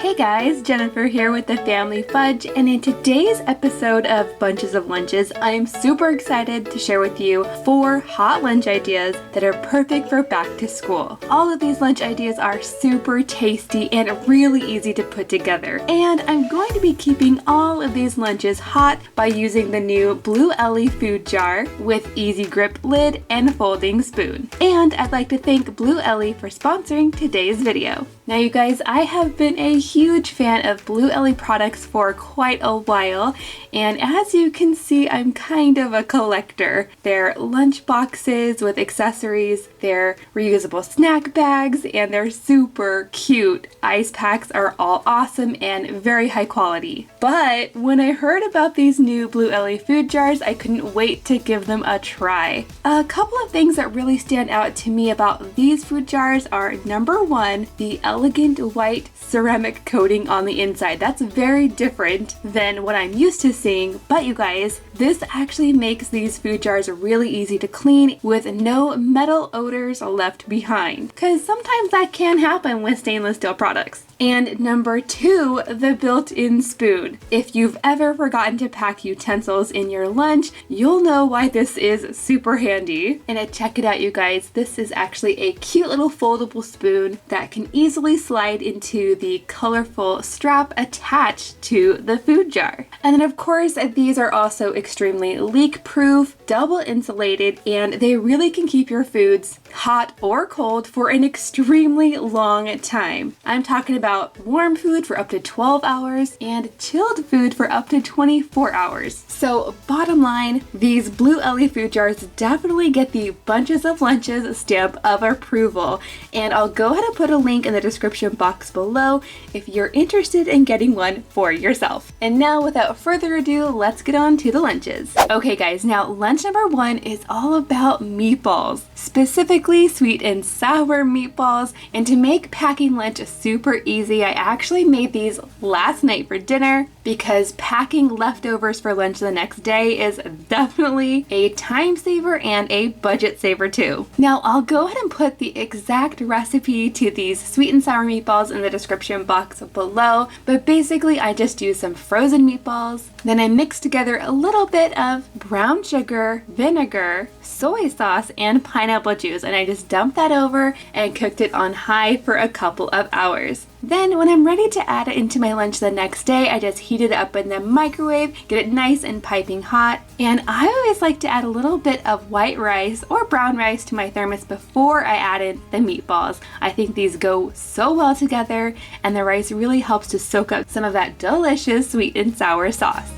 Hey guys, Jennifer here with the Family Fudge, and in today's episode of Bunches of Lunches, I am super excited to share with you 4 hot lunch ideas that are perfect for back to school. All of these lunch ideas are super tasty and really easy to put together, and I'm going to be keeping all of these lunches hot by using the new Blvd food jar with easy grip lid and folding spoon. And I'd like to thank Blvd for sponsoring today's video. Now you guys, I have been a huge fan of Blvd products for quite a while, and as you can see, I'm kind of a collector. They're lunch boxes with accessories, they're reusable snack bags, and they're super cute. Ice packs are all awesome and very high quality. But when I heard about these new Blvd food jars, I couldn't wait to give them a try. A couple of things that really stand out to me about these food jars are, number 1, the elegant white ceramic coating on the inside. That's very different than what I'm used to seeing, but you guys, this actually makes these food jars really easy to clean with no metal odors left behind, because sometimes that can happen with stainless steel products. And number 2, the built-in spoon. If you've ever forgotten to pack utensils in your lunch, you'll know why this is super handy. And check it out, you guys. This is actually a cute little foldable spoon that can easily slide into the colorful strap attached to the food jar. And then of course, these are also extremely leak-proof, double insulated, and they really can keep your foods hot or cold for an extremely long time. I'm talking about warm food for up to 12 hours and chilled food for up to 24 hours. So bottom line, these Blvd food jars definitely get the Bunches of Lunches stamp of approval, and I'll go ahead and put a link in the description box below if you're interested in getting one for yourself. And now without further ado, let's get on to the lunches. Okay guys, now lunch number 1 is all about meatballs, specifically sweet and sour meatballs. And to make packing lunch super easy, I actually made these last night for dinner because packing leftovers for lunch the next day is definitely a time saver and a budget saver too. Now I'll go ahead and put the exact recipe to these sweet and sour meatballs in the description box below, but basically I just use some frozen meatballs, then I mix together a little bit of brown sugar, vinegar, soy sauce, and pineapple juice, and I just dumped that over and cooked it on high for a couple of hours. Then when I'm ready to add it into my lunch the next day, I just heat it up in the microwave, get it nice and piping hot. And I always like to add a little bit of white rice or brown rice to my thermos before I add in the meatballs. I think these go so well together, and the rice really helps to soak up some of that delicious sweet and sour sauce.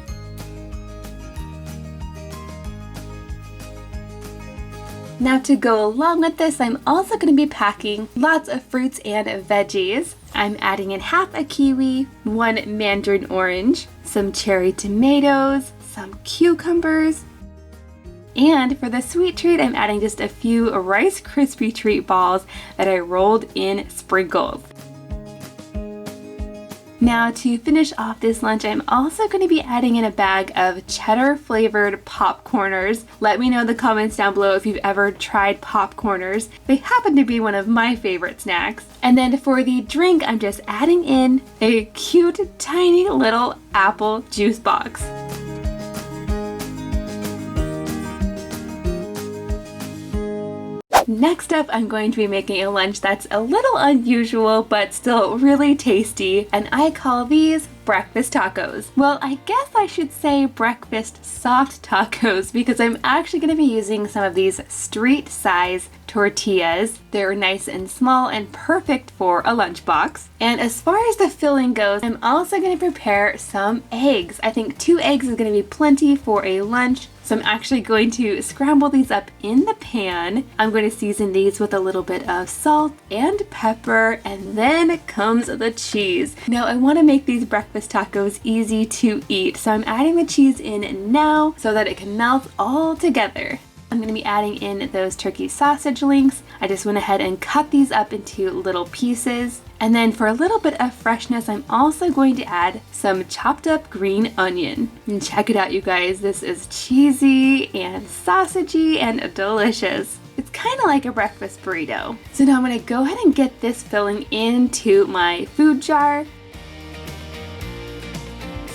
Now to go along with this, I'm also going to be packing lots of fruits and veggies. I'm adding in half a kiwi, 1 mandarin orange, some cherry tomatoes, some cucumbers, and for the sweet treat, I'm adding just a few Rice Krispie treat balls that I rolled in sprinkles. Now to finish off this lunch, I'm also going to be adding in a bag of cheddar flavored popcorners. Let me know in the comments down below if you've ever tried popcorners. They happen to be one of my favorite snacks. And then for the drink, I'm just adding in a cute tiny little apple juice box. Next up, I'm going to be making a lunch that's a little unusual but still really tasty, and I call these breakfast tacos. Well, I guess I should say breakfast soft tacos because I'm actually going to be using some of these street size tortillas. They're nice and small and perfect for a lunchbox. And as far as the filling goes, I'm also going to prepare some eggs. I think 2 eggs is going to be plenty for a lunch. So I'm actually going to scramble these up in the pan. I'm going to season these with a little bit of salt and pepper, and then comes the cheese. Now I want to make these breakfast tacos easy to eat, so I'm adding the cheese in now so that it can melt all together. I'm going to be adding in those turkey sausage links. I just went ahead and cut these up into little pieces. And then for a little bit of freshness, I'm also going to add some chopped up green onion. And check it out, you guys. This is cheesy and sausagey and delicious. It's kind of like a breakfast burrito. So now I'm going to go ahead and get this filling into my food jar.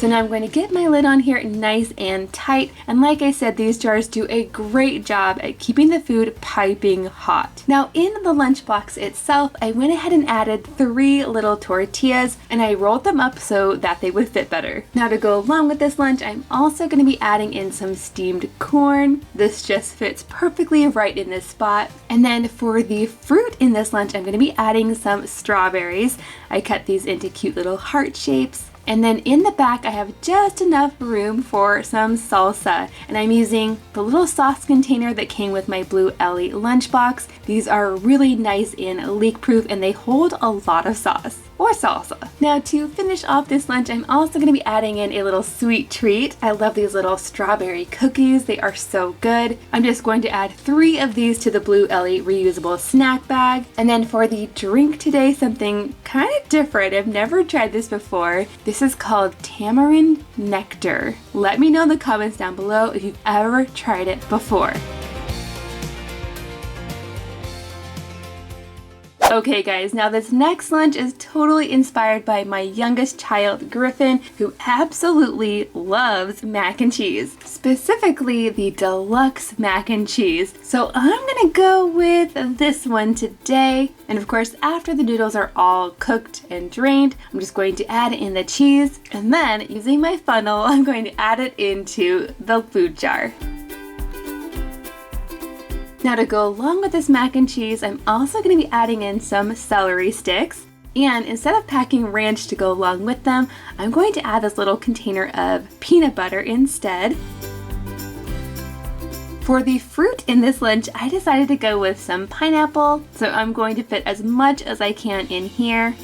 So now I'm going to get my lid on here nice and tight. And like I said, these jars do a great job at keeping the food piping hot. Now in the lunchbox itself, I went ahead and added 3 little tortillas and I rolled them up so that they would fit better. Now to go along with this lunch, I'm also going to be adding in some steamed corn. This just fits perfectly right in this spot. And then for the fruit in this lunch, I'm going to be adding some strawberries. I cut these into cute little heart shapes. And then in the back, I have just enough room for some salsa. And I'm using the little sauce container that came with my Blue Ellie lunchbox. These are really nice and leak-proof and they hold a lot of sauce. Or salsa. Now to finish off this lunch, I'm also going to be adding in a little sweet treat. I love these little strawberry cookies. They are so good. I'm just going to add 3 of these to the Blue Ellie reusable snack bag. And then for the drink today, something kind of different. I've never tried this before. This is called tamarind nectar. Let me know in the comments down below if you've ever tried it before. Okay guys, now this next lunch is totally inspired by my youngest child, Griffin, who absolutely loves mac and cheese. Specifically, the Deluxe Mac and Cheese. So I'm gonna go with this one today. And of course, after the noodles are all cooked and drained, I'm just going to add in the cheese. And then, using my funnel, I'm going to add it into the food jar. Now to go along with this mac and cheese, I'm also going to be adding in some celery sticks. And instead of packing ranch to go along with them, I'm going to add this little container of peanut butter instead. For the fruit in this lunch, I decided to go with some pineapple. So I'm going to fit as much as I can in here.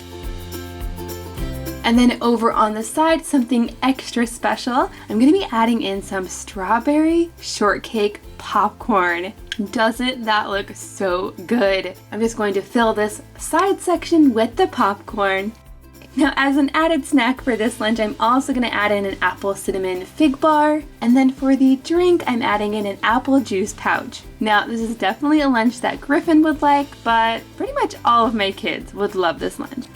And then over on the side, something extra special, I'm going to be adding in some strawberry shortcake popcorn. Doesn't that look so good? I'm just going to fill this side section with the popcorn. Now as an added snack for this lunch, I'm also going to add in an apple cinnamon fig bar. And then for the drink, I'm adding in an apple juice pouch. Now this is definitely a lunch that Griffin would like, but pretty much all of my kids would love this lunch.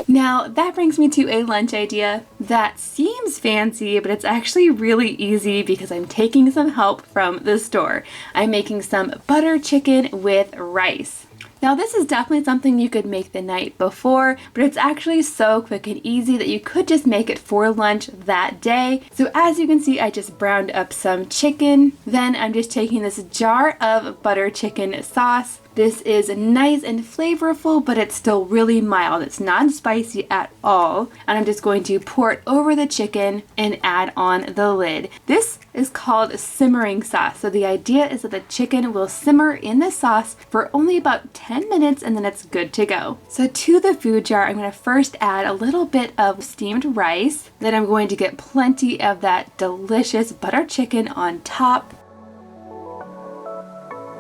Now that brings me to a lunch idea that seems fancy, but it's actually really easy because I'm taking some help from the store. I'm making some butter chicken with rice. Now this is definitely something you could make the night before, but it's actually so quick and easy that you could just make it for lunch that day. So as you can see, I just browned up some chicken. Then I'm just taking this jar of butter chicken sauce. This is nice and flavorful, but it's still really mild. It's not spicy at all. And I'm just going to pour it over the chicken and add on the lid. This is called simmering sauce. So the idea is that the chicken will simmer in the sauce for only about 10 minutes and then it's good to go. So to the food jar, I'm going to first add a little bit of steamed rice. Then I'm going to get plenty of that delicious butter chicken on top.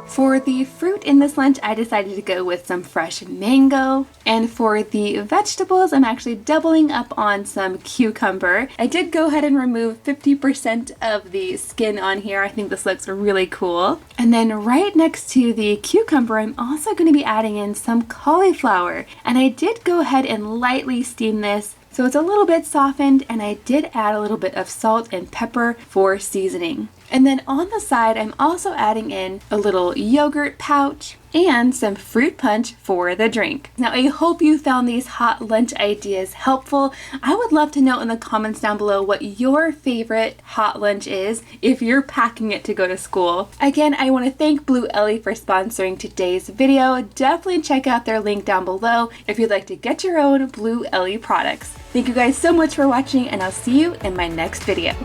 For the fruit in this lunch, I decided to go with some fresh mango. And for the vegetables, I'm actually doubling up on some cucumber. I did go ahead and remove 50% of the skin on here. I think this looks really cool. And then right next to the cucumber, I'm also going to be adding in some cauliflower. And I did go ahead and lightly steam this, so it's a little bit softened, and I did add a little bit of salt and pepper for seasoning. And then on the side, I'm also adding in a little yogurt pouch and some fruit punch for the drink. Now, I hope you found these hot lunch ideas helpful. I would love to know in the comments down below what your favorite hot lunch is if you're packing it to go to school. Again, I want to thank Blue Ellie for sponsoring today's video. Definitely check out their link down below if you'd like to get your own Blue Ellie products. Thank you guys so much for watching, and I'll see you in my next video.